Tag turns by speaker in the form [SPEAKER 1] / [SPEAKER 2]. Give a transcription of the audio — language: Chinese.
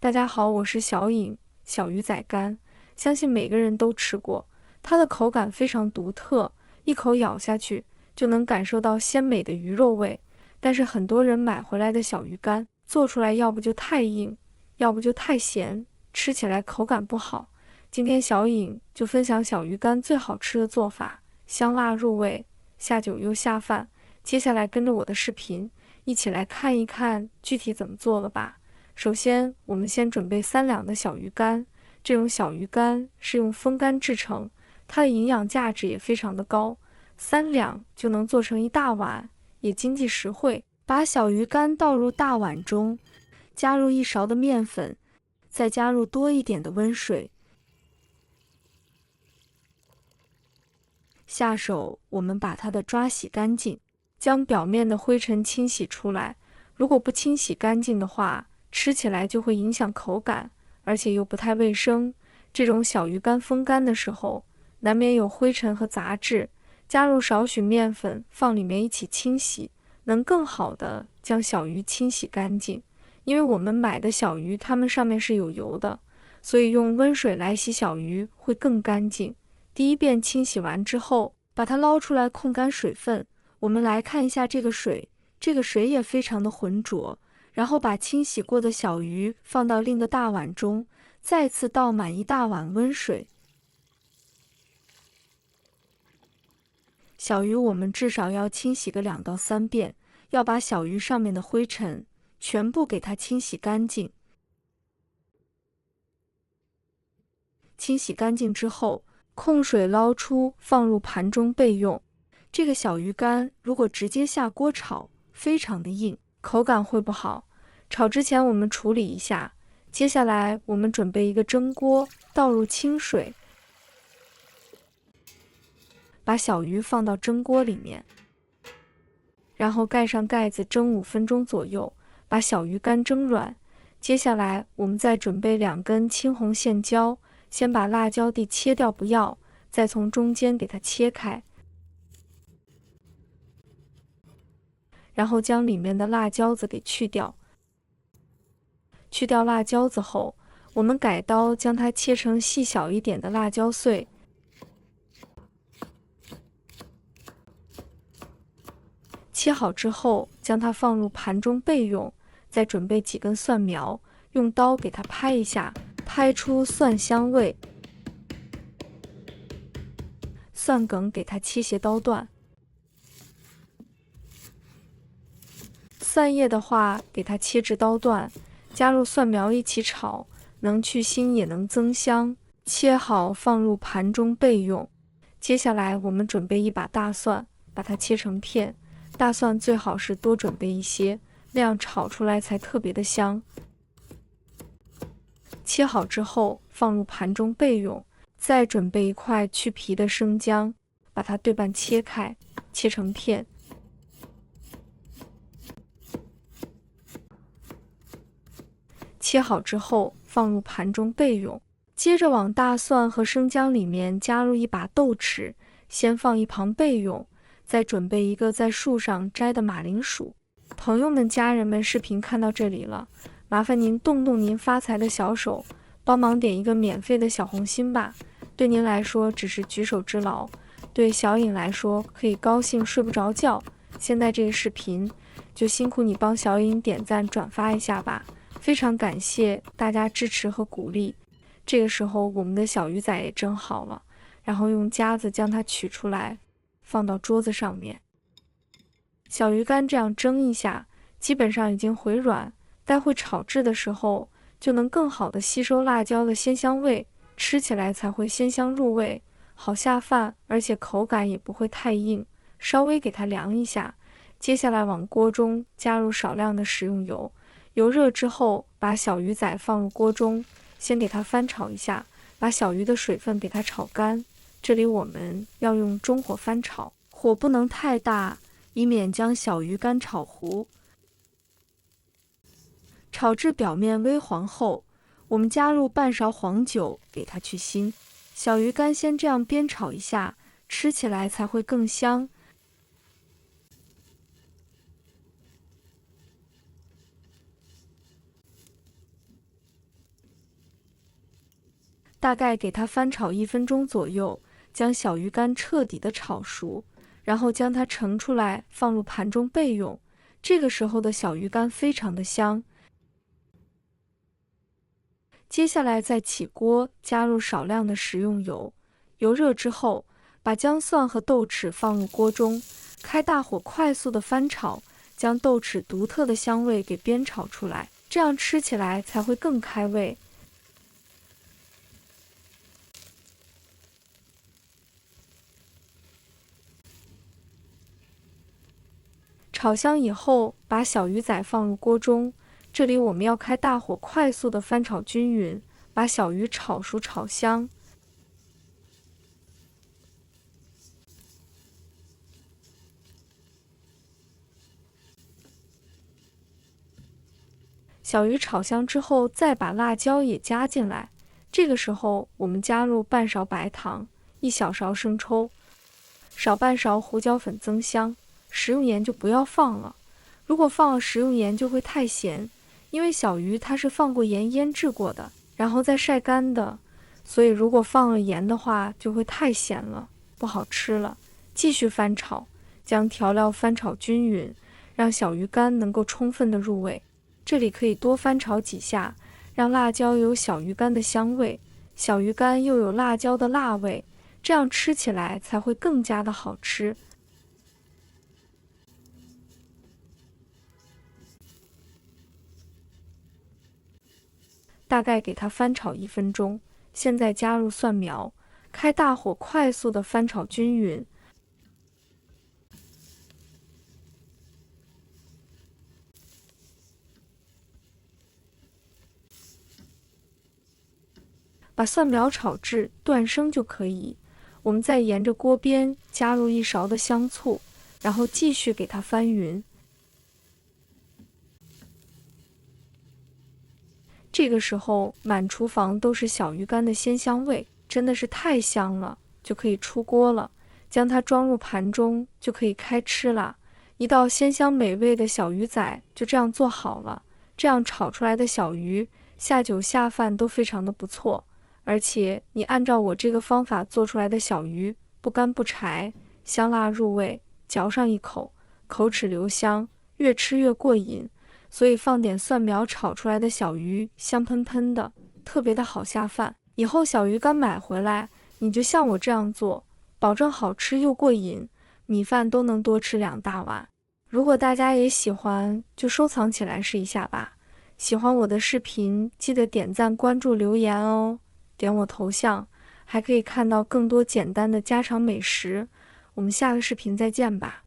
[SPEAKER 1] 大家好，我是小颖。小鱼仔干，相信每个人都吃过，它的口感非常独特，一口咬下去就能感受到鲜美的鱼肉味。但是很多人买回来的小鱼干做出来要不就太硬，要不就太咸，吃起来口感不好。今天小颖就分享小鱼干最好吃的做法，香辣入味，下酒又下饭。接下来跟着我的视频，一起来看一看具体怎么做了吧。首先，我们先准备3两的小鱼干，这种小鱼干是用风干制成，它的营养价值也非常的高，3两就能做成一大碗，也经济实惠。把小鱼干倒入大碗中，加入1勺的面粉，再加入多一点的温水。下手，我们把它的抓洗干净，将表面的灰尘清洗出来。如果不清洗干净的话，吃起来就会影响口感，而且又不太卫生。这种小鱼干风干的时候，难免有灰尘和杂质，加入少许面粉，放里面一起清洗，能更好的将小鱼清洗干净。因为我们买的小鱼，它们上面是有油的，所以用温水来洗小鱼会更干净。第一遍清洗完之后，把它捞出来控干水分。我们来看一下这个水，这个水也非常的浑浊。然后把清洗过的小鱼放到另一个大碗中，再次倒满1大碗温水。小鱼我们至少要清洗个2到3遍，要把小鱼上面的灰尘全部给它清洗干净。清洗干净之后，控水捞出，放入盘中备用。这个小鱼干如果直接下锅炒，非常的硬，口感会不好。炒之前我们处理一下，接下来我们准备一个蒸锅，倒入清水，把小鱼放到蒸锅里面，然后盖上盖子蒸5分钟左右，把小鱼干蒸软。接下来我们再准备2根青红线椒，先把辣椒蒂切掉不要，再从中间给它切开，然后将里面的辣椒子给去掉。去掉辣椒子后，我们改刀将它切成细小一点的辣椒碎。切好之后，将它放入盘中备用。再准备几根蒜苗，用刀给它拍一下，拍出蒜香味。蒜梗给它切斜刀段。蒜叶的话，给它切至刀段。加入蒜苗一起炒，能去腥也能增香。切好放入盘中备用。接下来我们准备1把大蒜，把它切成片。大蒜最好是多准备一些，那样炒出来才特别的香。切好之后放入盘中备用。再准备1块去皮的生姜，把它对半切开，切成片。切好之后放入盘中备用。接着往大蒜和生姜里面加入1把豆豉，先放一旁备用。再准备1个在树上摘的马铃薯。朋友们、家人们，视频看到这里了，麻烦您动动您发财的小手，帮忙点一个免费的小红心吧。对您来说只是举手之劳，对小颖来说可以高兴睡不着觉。现在这个视频就辛苦你帮小颖点赞转发一下吧，非常感谢大家支持和鼓励。这个时候我们的小鱼仔也蒸好了，然后用夹子将它取出来，放到桌子上面。小鱼干这样蒸一下，基本上已经回软，待会炒制的时候就能更好的吸收辣椒的鲜香味，吃起来才会鲜香入味，好下饭，而且口感也不会太硬。稍微给它凉一下。接下来往锅中加入少量的食用油，油热之后把小鱼仔放入锅中，先给它翻炒一下，把小鱼的水分给它炒干。这里我们要用中火翻炒，火不能太大，以免将小鱼干炒糊。炒至表面微黄后，我们加入半勺黄酒，给它去腥。小鱼干先这样煸炒一下，吃起来才会更香。大概给它翻炒1分钟左右，将小鱼干彻底的炒熟，然后将它盛出来放入盘中备用。这个时候的小鱼干非常的香。接下来再起锅，加入少量的食用油，油热之后，把姜蒜和豆豉放入锅中，开大火快速的翻炒，将豆豉独特的香味给煸炒出来，这样吃起来才会更开胃。炒香以后，把小鱼仔放入锅中，这里我们要开大火快速的翻炒均匀，把小鱼炒熟炒香。小鱼炒香之后，再把辣椒也加进来。这个时候，我们加入半勺白糖、1小勺生抽，少半勺胡椒粉增香。食用盐就不要放了，如果放了食用盐就会太咸，因为小鱼它是放过盐腌制过的，然后再晒干的，所以如果放了盐的话就会太咸了，不好吃了。继续翻炒，将调料翻炒均匀，让小鱼干能够充分的入味。这里可以多翻炒几下，让辣椒有小鱼干的香味，小鱼干又有辣椒的辣味，这样吃起来才会更加的好吃。大概给它翻炒1分钟，现在加入蒜苗，开大火快速的翻炒均匀。把蒜苗炒至断生就可以。我们再沿着锅边加入1勺的香醋，然后继续给它翻匀。这个时候满厨房都是小鱼干的鲜香味，真的是太香了，就可以出锅了。将它装入盘中就可以开吃了。一道鲜香美味的小鱼仔就这样做好了。这样炒出来的小鱼下酒下饭都非常的不错，而且你按照我这个方法做出来的小鱼不干不柴，香辣入味，嚼上一口，口齿留香，越吃越过瘾。所以放点蒜苗炒出来的小鱼香喷喷的，特别的好下饭。以后小鱼干买回来，你就像我这样做，保证好吃又过瘾，米饭都能多吃2大碗。如果大家也喜欢，就收藏起来试一下吧。喜欢我的视频，记得点赞、关注、留言哦。点我头像，还可以看到更多简单的家常美食。我们下个视频再见吧。